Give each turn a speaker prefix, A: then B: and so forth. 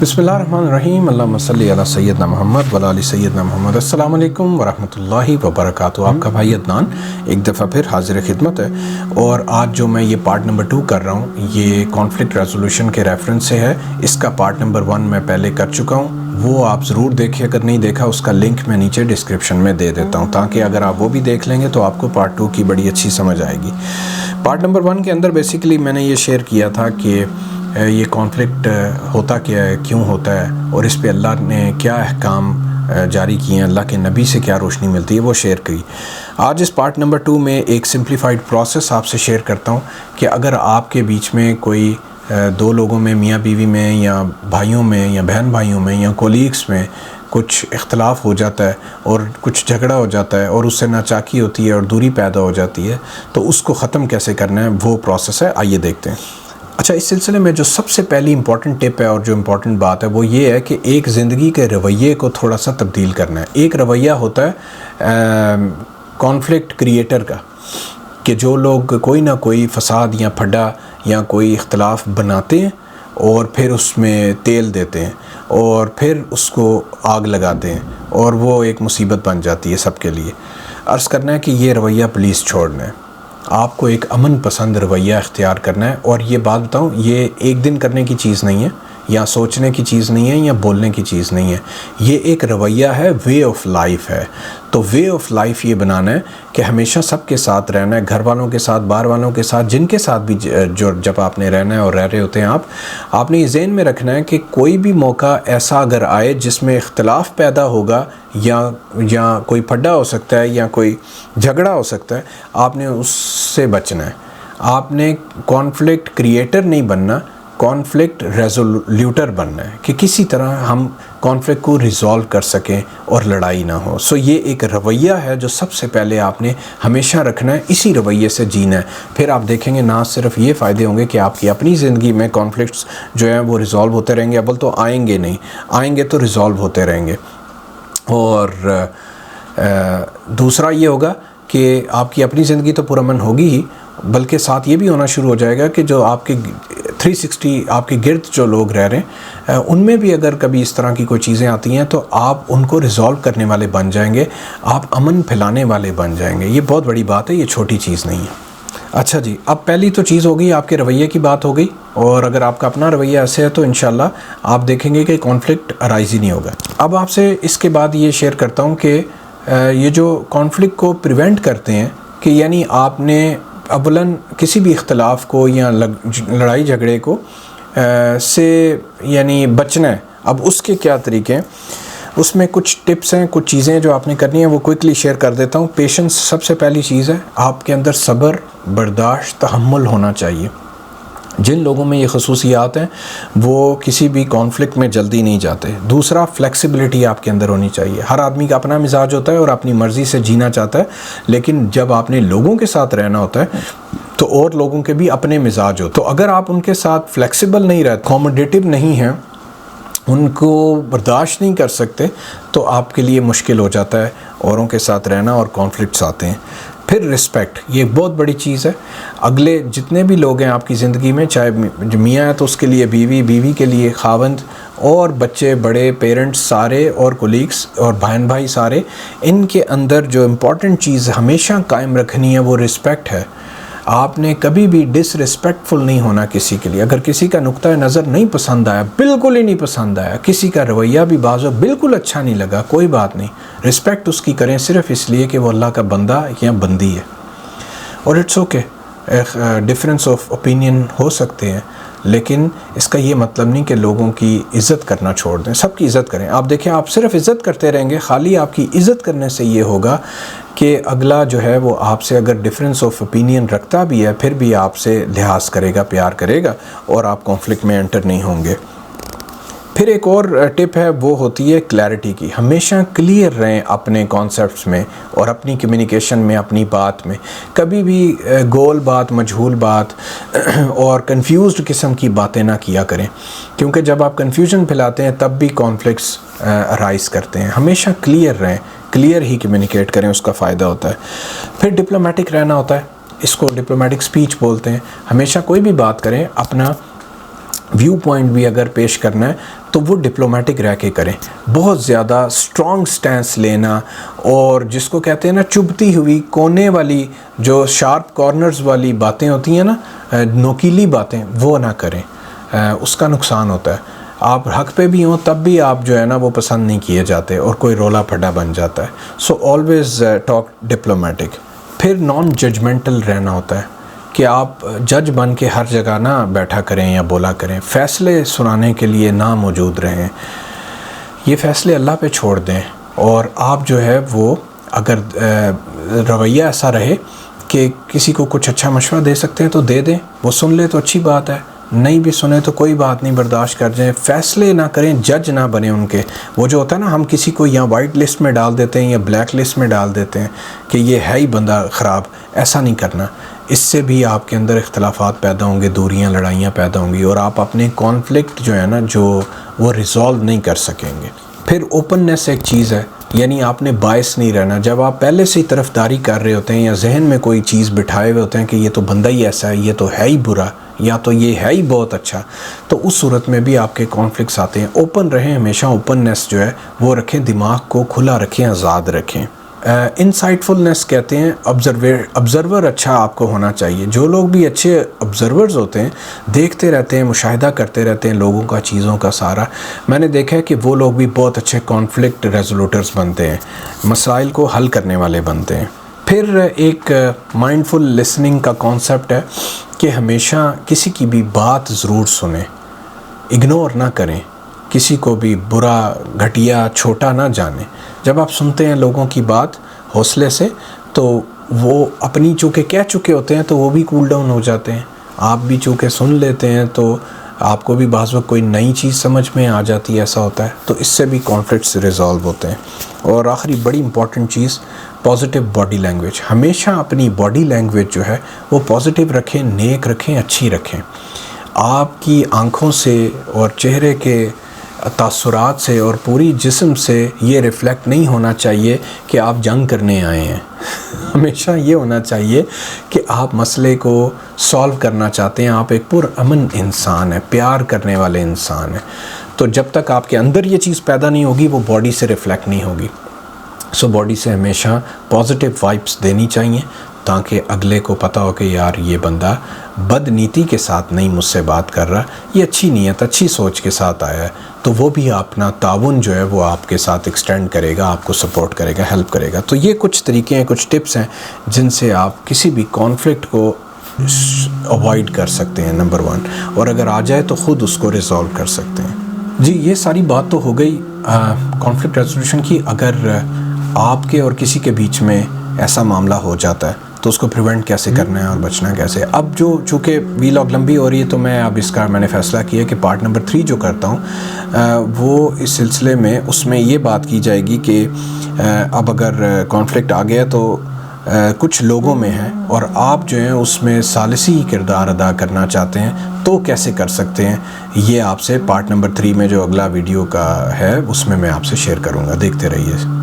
A: बिस्मिल्लाहिर्रहमानिर्रहीम अल्लाहुम्मा सल्ली अला सय्यदना मोहम्मद व अला आलि सय्यदना मोहम्मद। अस्सलामु अलैकुम व रहमतुल्लाहि व बरकातुहू। आपका भाई अदनान एक दफ़ा फिर हाजिर खिदमत है और आज जो मैं ये पार्ट नंबर 2 कर रहा हूँ ये कॉन्फ्लिक्ट रेजोल्यूशन के रेफरेंस से है। इसका पार्ट नंबर 1 मैं पहले कर चुका हूँ, वो आप ज़रूर देखिए। अगर नहीं देखा उसका लिंक मैं नीचे डिस्क्रिप्शन में दे देता हूँ, ताकि अगर आप वो भी देख लेंगे तो आपको पार्ट 2 की बड़ी अच्छी समझ आएगी। पार्ट नंबर 1 के अंदर बेसिकली मैंने ये शेयर किया था कि ये कॉन्फ्लिक्ट होता क्या है, क्यों होता है और इस पे अल्लाह ने क्या अहकाम जारी किए हैं, अल्लाह के नबी से क्या रोशनी मिलती है, वो शेयर की। आज इस पार्ट नंबर 2 में एक सिंप्लीफाइड प्रोसेस आपसे शेयर करता हूँ कि अगर आपके बीच में कोई दो लोगों में, मियाँ बीवी में या भाइयों में या बहन भाइयों में या कोलीग्स में कुछ इख्तलाफ हो जाता है और कुछ झगड़ा हो जाता है और उससे नाचाकी होती है और दूरी पैदा हो जाती है, तो उसको ख़त्म कैसे करना है वो प्रोसेस है। आइए देखते हैं। अच्छा, इस सिलसिले में जो सबसे पहली इम्पॉर्टेंट टिप है और जो इम्पॉर्टेंट बात है वो ये है कि एक ज़िंदगी के रवैये को थोड़ा सा तब्दील करना है। एक रवैया होता है कॉन्फ्लिक्ट क्रिएटर का, कि जो लोग कोई ना कोई फसाद या फड्डा या कोई इख्तलाफ बनाते हैं और फिर उसमें तेल देते हैं और फिर उसको आग लगाते हैं और वो एक मुसीबत बन जाती है सबके लिए। अर्ज़ करना है कि ये रवैया प्लीज़ छोड़ना है। आपको एक अमन पसंद रवैया इख्तियार करना है। और ये बात बताऊँ, ये एक दिन करने की चीज़ नहीं है या सोचने की चीज़ नहीं है या बोलने की चीज़ नहीं है, ये एक रवैया है, वे ऑफ लाइफ है। तो वे ऑफ लाइफ ये बनाना है कि हमेशा सबके साथ रहना है, घर वालों के साथ, बाहर वालों के साथ, जिनके साथ भी जो जब आपने रहना है और रह रहे होते हैं आपने ये ज़हन में रखना है कि कोई भी मौका ऐसा अगर आए जिसमें इख्तलाफ पैदा होगा या कोई फड्डा हो सकता है या कोई झगड़ा हो सकता है, आपने उससे बचना है। आपने कॉन्फ्लिक्ट क्रिएटर नहीं बनना, कॉन्फ्लिक्ट रेजोल्यूटर बनना है कि किसी तरह हम कॉन्फ्लिक्ट को रिज़ॉल्व कर सकें और लड़ाई ना हो। सो ये एक रवैया है जो सबसे पहले आपने हमेशा रखना है, इसी रवैये से जीना है। फिर आप देखेंगे ना सिर्फ ये फ़ायदे होंगे कि आपकी अपनी ज़िंदगी में कॉन्फ्लिक्ट्स जो हैं वो रिज़ॉल्व होते रहेंगे। अव्वल तो आएंगे नहीं, आएंगे तो रिज़ॉल्व होते रहेंगे। और दूसरा ये होगा कि आपकी अपनी ज़िंदगी तो पुरअमन होगी ही, बल्कि साथ ये भी होना शुरू हो जाएगा कि जो आपके 360 आपके गिर्द जो लोग रह रहे हैं उनमें भी अगर कभी इस तरह की कोई चीज़ें आती हैं तो आप उनको रिज़ॉल्व करने वाले बन जाएंगे, आप अमन फैलाने वाले बन जाएंगे। ये बहुत बड़ी बात है, ये छोटी चीज़ नहीं है। अच्छा जी, अब पहली तो चीज़ हो गई, आपके रवैये की बात हो गई। और अगर आपका अपना रवैया ऐसे है तो इंशाल्लाह आप देखेंगे कि कॉन्फ्लिक्ट अराइज ही नहीं होगा। अब आपसे इसके बाद ये शेयर करता हूँ कि ये जो कॉन्फ्लिक्ट को प्रिवेंट करते हैं कि यानी आपने अवलन किसी भी इख्तलाफ को या लड़ाई झगड़े को से यानी बचना है। अब उसके क्या तरीके हैं, उसमें कुछ टिप्स हैं, कुछ चीज़ें जो आपने करनी है वो क्विकली शेयर कर देता हूँ। पेशेंस सबसे पहली चीज़ है, आपके अंदर सब्र, बर्दाश्त, तहम्मुल होना चाहिए। जिन लोगों में ये खसूसियात हैं वो किसी भी कॉन्फ्लिक्ट में जल्दी नहीं जाते। दूसरा, फ्लेक्सिबिलिटी आपके अंदर होनी चाहिए। हर आदमी का अपना मिजाज होता है और अपनी मर्ज़ी से जीना चाहता है, लेकिन जब आपने लोगों के साथ रहना होता है तो और लोगों के भी अपने मिजाज हो। तो अगर आप उनके साथ फ्लेक्सिबल नहीं रहते, अकोमोडेटिव नहीं हैं, उनको बर्दाश्त नहीं कर सकते, तो आपके लिए मुश्किल हो जाता है औरों के साथ रहना और कॉन्फ्लिक्ट्स आते हैं। फिर रिस्पेक्ट, ये बहुत बड़ी चीज़ है। अगले जितने भी लोग हैं आपकी ज़िंदगी में, चाहे मियाँ है तो उसके लिए बीवी, बीवी के लिए खावंद, और बच्चे, बड़े, पेरेंट्स सारे और कोलीग्स और बहन भाई सारे, इनके अंदर जो इम्पॉर्टेंट चीज़ हमेशा कायम रखनी है वो रिस्पेक्ट है। आपने कभी भी डिसरिस्पेक्टफुल नहीं होना किसी के लिए। अगर किसी का नुक्ता नज़र नहीं पसंद आया, बिल्कुल ही नहीं पसंद आया, किसी का रवैया भी बाज़ बिल्कुल अच्छा नहीं लगा, कोई बात नहीं, रिस्पेक्ट उसकी करें सिर्फ इसलिए कि वो अल्लाह का बंदा या बंदी है। और it's okay, difference of opinion हो सकते हैं, लेकिन इसका ये मतलब नहीं कि लोगों की इज़्ज़त करना छोड़ दें। सबकी इज़्ज़त करें। आप देखें, आप सिर्फ इज़्ज़त करते रहेंगे, खाली आपकी इज़्ज़त करने से ये होगा कि अगला जो है वो आपसे अगर डिफरेंस ऑफ ओपिनियन रखता भी है फिर भी आपसे लिहाज करेगा, प्यार करेगा और आप कॉन्फ्लिक्ट में एंटर नहीं होंगे। फिर एक और टिप है, वो होती है क्लैरिटी की। हमेशा क्लियर रहें अपने कॉन्सेप्ट्स में और अपनी कम्युनिकेशन में, अपनी बात में। कभी भी गोल बात, मजहूल बात और कंफ्यूज्ड किस्म की बातें ना किया करें, क्योंकि जब आप कंफ्यूजन फैलाते हैं तब भी कॉन्फ्लिक्ट्स अराइज करते हैं। हमेशा क्लियर रहें, क्लियर ही कम्युनिकेट करें, उसका फ़ायदा होता है। फिर डिप्लोमेटिक रहना होता है, इसको डिप्लोमेटिक स्पीच बोलते हैं। हमेशा कोई भी बात करें, अपना व्यू पॉइंट भी अगर पेश करना है तो वो डिप्लोमेटिक रह के करें। बहुत ज़्यादा स्ट्रॉन्ग स्टैंस लेना और जिसको कहते हैं ना चुभती हुई कोने वाली, जो शार्प कॉर्नर्स वाली बातें होती हैं ना, नोकीली बातें, वो ना करें, उसका नुकसान होता है। आप हक पे भी हों तब भी आप जो है ना वो पसंद नहीं किए जाते और कोई रोला फटा बन जाता है। So always talk diplomatic. फिर नॉन जजमेंटल रहना होता है कि आप जज बन के हर जगह ना बैठा करें या बोला करें। फ़ैसले सुनाने के लिए ना मौजूद रहें, ये फ़ैसले अल्लाह पे छोड़ दें। और आप जो है वो अगर रवैया ऐसा रहे कि किसी को कुछ अच्छा मशवरा दे सकते हैं तो दे दें, वो सुन ले तो अच्छी बात है, नहीं भी सुने तो कोई बात नहीं, बर्दाश्त कर जाएं। फ़ैसले ना करें, जज ना बने उनके। वो जो होता है ना, हम किसी को या वाइट लिस्ट में डाल देते हैं या ब्लैक लिस्ट में डाल देते हैं कि ये है ही बंदा ख़राब, ऐसा नहीं करना। इससे भी आपके अंदर इख्तलाफात पैदा होंगे, दूरियां, लड़ाइयाँ पैदा होंगी और आप अपने कॉन्फ्लिक्ट जो है ना जो वो रिज़ॉल्व नहीं कर सकेंगे। फिर ओपननेस एक चीज़ है, यानी आपने बायस नहीं रहना। जब आप पहले से ही तरफदारी कर रहे होते हैं या जहन में कोई चीज़ बिठाए हुए होते हैं कि ये तो बंदा ही ऐसा है, ये तो है ही बुरा, या तो ये है ही बहुत अच्छा, तो उस सूरत में भी आपके कॉन्फ्लिक्ट्स आते हैं। ओपन रहें, हमेशा ओपननेस जो है वो रखें, दिमाग को खुला रखें, आज़ाद रखें। इनसाइटफुलनेस कहते हैं, ऑब्ज़र्वर अच्छा आपको होना चाहिए। जो लोग भी अच्छे ऑब्ज़र्वर्स होते हैं, देखते रहते हैं, मुशाहिदा करते रहते हैं लोगों का, चीज़ों का सारा, मैंने देखा है कि वो लोग भी बहुत अच्छे कॉन्फ्लिक्ट रेजोल्यूटर्स बनते हैं, मसाइल को हल करने वाले बनते हैं। फिर एक माइंडफुल लिसनिंग का कॉन्सेप्ट है कि हमेशा किसी की भी बात ज़रूर सुने, इग्नोर ना करें, किसी को भी बुरा, घटिया, छोटा ना जाने। जब आप सुनते हैं लोगों की बात हौसले से, तो वो अपनी चूँकि कह चुके होते हैं तो वो भी कूल डाउन हो जाते हैं। आप भी चूँकि सुन लेते हैं तो आपको भी बाज़ वक़्त कोई नई चीज़ समझ में आ जाती है, ऐसा होता है। तो इससे भी कॉन्फ्लिक्ट्स रिज़ॉल्व होते हैं। और आखिरी बड़ी इंपॉर्टेंट चीज़, पॉजिटिव बॉडी लैंग्वेज। हमेशा अपनी बॉडी लैंग्वेज जो है वो पॉजिटिव रखें, नेक रखें, अच्छी रखें। आपकी आँखों से और चेहरे के तासुरात से और पूरी जिस्म से ये रिफ़्लेक्ट नहीं होना चाहिए कि आप जंग करने आए हैं। हमेशा ये होना चाहिए कि आप मसले को सॉल्व करना चाहते हैं, आप एक पुरअमन इंसान हैं, प्यार करने वाले इंसान हैं। तो जब तक आपके अंदर ये चीज़ पैदा नहीं होगी, वो बॉडी से रिफ़्लेक्ट नहीं होगी। सो बॉडी से हमेशा पॉजिटिव वाइब्स देनी चाहिए ताकि अगले को पता हो कि यार ये बंदा बदनीति के साथ नहीं मुझसे बात कर रहा, ये अच्छी नीयत, अच्छी सोच के साथ आया है। तो वो भी अपना ताउन जो है वो आपके साथ एक्सटेंड करेगा, आपको सपोर्ट करेगा, हेल्प करेगा। तो ये कुछ तरीके हैं, कुछ टिप्स हैं जिनसे आप किसी भी कॉन्फ्लिक्ट को अवॉइड कर सकते हैं, नंबर 1। और अगर आ जाए तो ख़ुद उसको रिज़ॉल्व कर सकते हैं। जी, ये सारी बात तो हो गई कॉन्फ्लिक्ट रेजोल्यूशन की। अगर आपके और किसी के बीच में ऐसा मामला हो जाता है तो उसको प्रिवेंट कैसे करना है और बचना कैसे। अब जो चूँकि वीलॉग लंबी हो रही है तो मैं अब इसका मैंने फ़ैसला किया कि पार्ट नंबर 3 जो करता हूँ वो इस सिलसिले में उसमें ये बात की जाएगी कि अब अगर कॉन्फ्लिक्ट आ गया तो कुछ लोगों में है और आप जो हैं उसमें सालिसी किरदार अदा करना चाहते हैं तो कैसे कर सकते हैं, ये आपसे पार्ट नंबर 3 में जो अगला वीडियो का है उसमें मैं आपसे शेयर करूँगा। देखते रहिए।